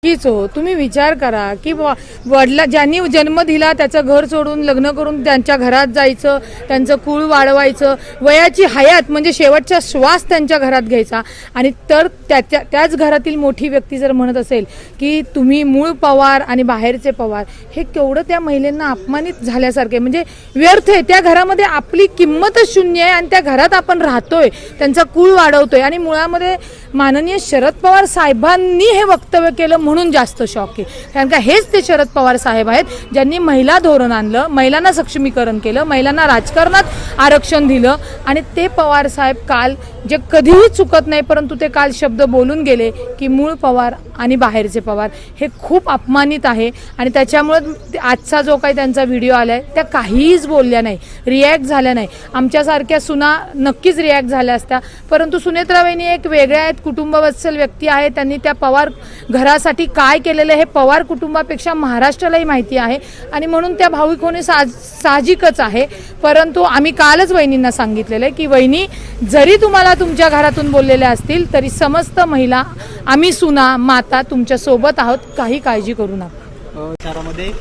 नक्कीच हो. तुम्ही विचार करा की वडला ज्यांनी जन्म दिला त्याचं घर सोडून लग्न करून त्यांच्या घरात जायचं, त्यांचं कुळ वाढवायचं, वयाची हयात म्हणजे शेवटचा श्वास त्यांच्या घरात घ्यायचा, आणि तर त्याच घरातील मोठी व्यक्ती जर म्हणत असेल की तुम्ही मूळ पवार आणि बाहेरचे पवार, हे केवढं त्या महिलांना अपमानित झाल्यासारखे, म्हणजे व्यर्थ आहे. त्या घरामध्ये आपली किंमतच शून्य आहे आणि त्या घरात आपण राहतोय, त्यांचा कुळ वाढवतोय. आणि मुळामध्ये माननीय शरद पवार साहेबांनी हे वक्तव्य केलं म्हणून जास्त शॉक आहे, कारण का हेच ते शरद पवार साहेब आहेत ज्यांनी महिला धोरण आणलं, महिलांना सक्षमीकरण केलं, महिलांना राजकारणात आरक्षण दिलं. आणि ते पवार साहेब काल जे कधीही चुकत नाही, परंतु ते काल शब्द बोलून गेले की मूळ पवार आणि बाहेरचे पवार, हे खूप अपमानित आहे. आणि त्याच्यामुळे आजचा जो काही त्यांचा व्हिडिओ आलाय त्या काहीच बोलल्या नाही, रिॲक्ट झाल्या नाही. आमच्यासारख्या सुना नक्कीच रिॲक्ट झाल्या असत्या, परंतु सुनेत्राबाईंनी एक वेगळ्या आहेत, कुटुंबवत्सल व्यक्ती आहे, त्यांनी त्या पवार घरासाठी काय केलेलं हे पवार कुटुंबापेक्षा महाराष्ट्रालाही माहिती आहे, आणि म्हणून त्या भावुक होणे साहजिकच आहे. परंतु आम्ही कालच वहिनींना सांगितलेलं आहे की वहिनी, जरी तुम्हाला तुमच्या घरातून बोललेल्या असतील तरी समस्त महिला, आम्ही सुना माता तुमच्या सोबत आहोत, काही काळजी करू नका. विचारामध्ये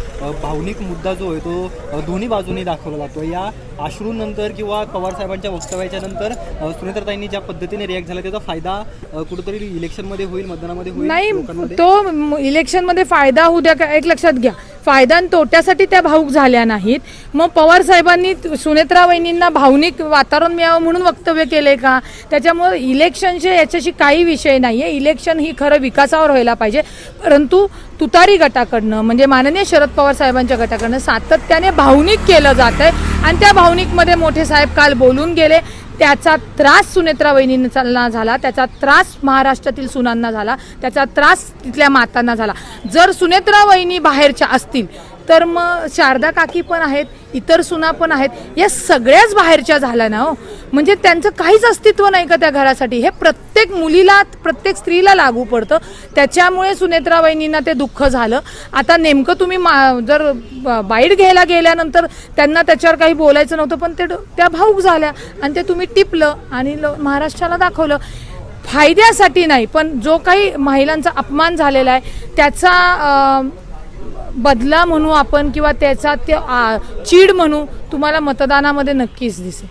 भावनिक मुद्दा जो आहे तो दोन्ही बाजूंनी दाखवला जातो. या अश्रूनंतर किंवा पवार साहेबांच्या वक्तव्याच्या नंतर सुनेत्राताईंनी ज्या पद्धतीने रिॲक्ट झाला त्याचा फायदा कुठेतरी इलेक्शनमध्ये होईल, मतदानामध्ये होईल? नाही, तो इलेक्शनमध्ये फायदा होऊ द्या का, एक लक्षात घ्या, फायदा आणि तोट्यासाठी त्या भाऊक झाल्या नाहीत. मग पवार साहेबांनी सुनेत्रा वहिनींना भावनिक वातावरण मिळावं म्हणून वक्तव्य केले का? त्याच्यामुळे इलेक्शनचे याच्याशी काही विषय नाही आहे. इलेक्शन ही खरं विकासावर व्हायला पाहिजे, परंतु तुतारी गटाकडनं म्हणजे माननीय शरद पवार साहेबांच्या गटाकडनं सातत्याने भावनिक केलं जात आहे, आणि त्या भावनिकमध्ये मोठे साहेब काल बोलून गेले. त्याचा त्रास सुनेत्रा वहिनींना झाला, त्याचा त्रास महाराष्ट्रातील सुनांना झाला, त्याचा त्रास तिथल्या मातांना झाला. जर सुनेत्रा वहिनी बाहेरच्या असतील तर मग शारदा काकी पण आहेत, इतर सुना पण आहेत, या सगळ्याच बाहेरच्या झाल्या ना हो. म्हणजे त्यांचं काहीच अस्तित्व नाही का त्या घरासाठी? हे प्रत्येक मुलीला, प्रत्येक स्त्रीला लागू पडतं. त्याच्यामुळे सुनेत्रा वहिनींना ते दुःख झालं. आता नेमकं तुम्ही जर बाईट घ्यायला गेल्यानंतर त्यांना त्याच्यावर काही बोलायचं नव्हतं, पण त्या भाऊक झाल्या आणि ते तुम्ही टिपलं आणि महाराष्ट्राला दाखवलं. फायद्यासाठी नाही, पण जो काही महिलांचा अपमान झालेला आहे त्याचा बदला म्हणू आपण किंवा त्याचा ते चीड म्हणू, तुम्हाला मतदानामध्ये नक्कीच दिसेल.